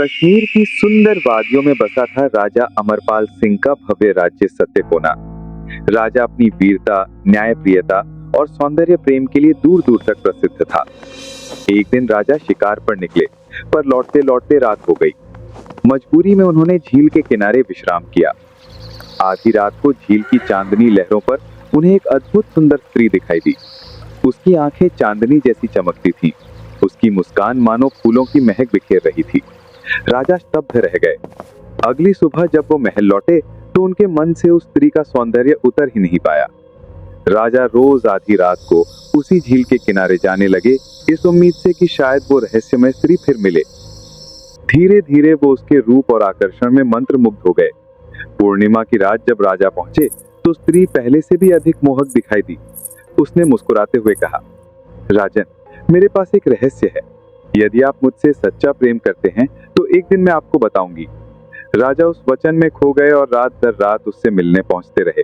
कश्मीर की सुंदर वादियों में बसा था राजा अमरपाल सिंह का भव्य राज्य सत्यकोना। राजा अपनी वीरता, न्यायप्रियता और सौंदर्य प्रेम के लिए दूर दूर तक प्रसिद्ध था। एक दिन राजा शिकार पर निकले, पर लौटते लौटते रात हो गई। मजबूरी में उन्होंने झील के किनारे विश्राम किया। आधी रात को झील की चांदनी लहरों पर उन्हें एक अद्भुत सुंदर स्त्री दिखाई दी। उसकी आंखें चांदनी जैसी चमकती थीं। उसकी मुस्कान मानो फूलों की महक बिखेर रही थी। राजा स्तब्ध रह गए। अगली सुबह जब वो महल लौटे तो उनके मन से उस स्त्री का सौंदर्य उतर ही नहीं पाया। राजा रोज आधी रात को उसी झील के किनारे जाने लगे, इस उम्मीद से कि शायद वो रहस्यमय स्त्री फिर मिले। धीरे धीरे वो उसके रूप और आकर्षण में मंत्रमुग्ध हो गए। पूर्णिमा की रात जब राजा पहुंचे तो स्त्री पहले से भी अधिक मोहक दिखाई दी। उसने मुस्कुराते हुए कहा, राजन, मेरे पास एक रहस्य है। यदि आप मुझसे सच्चा प्रेम करते हैं तो एक दिन मैं आपको बताऊंगी। राजा उस वचन में खो गए और रात दर रात उससे मिलने पहुंचते रहे।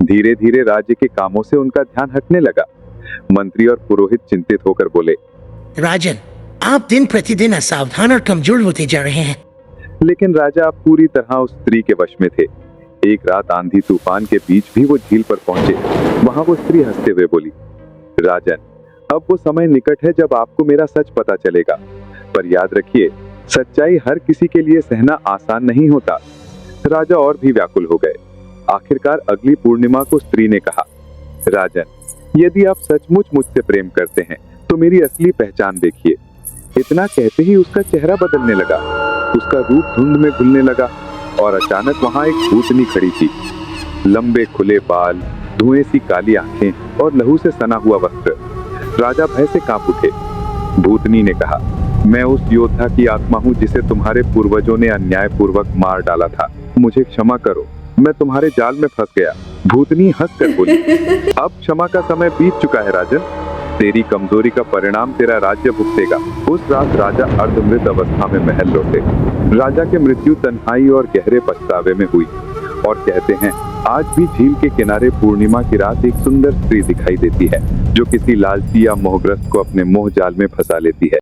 धीरे धीरे राज्य के कामों से उनका ध्यान हटने लगा। मंत्री और पुरोहित चिंतित होकर बोले, राजन, आप दिन प्रतिदिन असावधान और कमजोर होते जा रहे हैं। लेकिन राजा अब पूरी तरह उस स्त्री के वश में थे। एक रात आंधी तूफान के बीच भी वो झील पर पहुंचे। वहां वो स्त्री हंसते हुए बोली, राजन, अब वो समय निकट है जब आपको मेरा सच पता चलेगा। पर याद रखिए, सच्चाई हर किसी के लिए सहना आसान नहीं होता। राजा और भी व्याकुल हो गए। आखिरकार अगली पूर्णिमा को स्त्री ने कहा, राजन, यदि आप सचमुच मुझसे प्रेम करते हैं तो मेरी असली पहचान देखिए। इतना कहते ही उसका चेहरा बदलने लगा। उसका रूप धुंध में घुलने लगा और अचानक वहां एक भूतनी खड़ी थी। लंबे खुले बाल, धुएं सी काली आंखें और लहू से सना हुआ वस्त्र। राजा भय से कांप उठे। भूतनी ने कहा, मैं उस योद्धा की आत्मा हूं जिसे तुम्हारे पूर्वजों ने अन्यायपूर्वक मार डाला था। मुझे क्षमा करो, मैं तुम्हारे जाल में फंस गया। भूतनी हंसकर बोली, अब क्षमा का समय बीत चुका है राजन। तेरी कमजोरी का परिणाम तेरा राज्य भुगतेगा। उस रात राजा अर्धमृत अवस्था में महल लौटे। राजा की मृत्यु तन्हाई और गहरे पछतावे में हुई। और कहते हैं, आज भी झील के किनारे पूर्णिमा की रात एक सुंदर स्त्री दिखाई देती है जो किसी लालची या मोहग्रस्त को अपने मोह जाल में फंसा लेती है।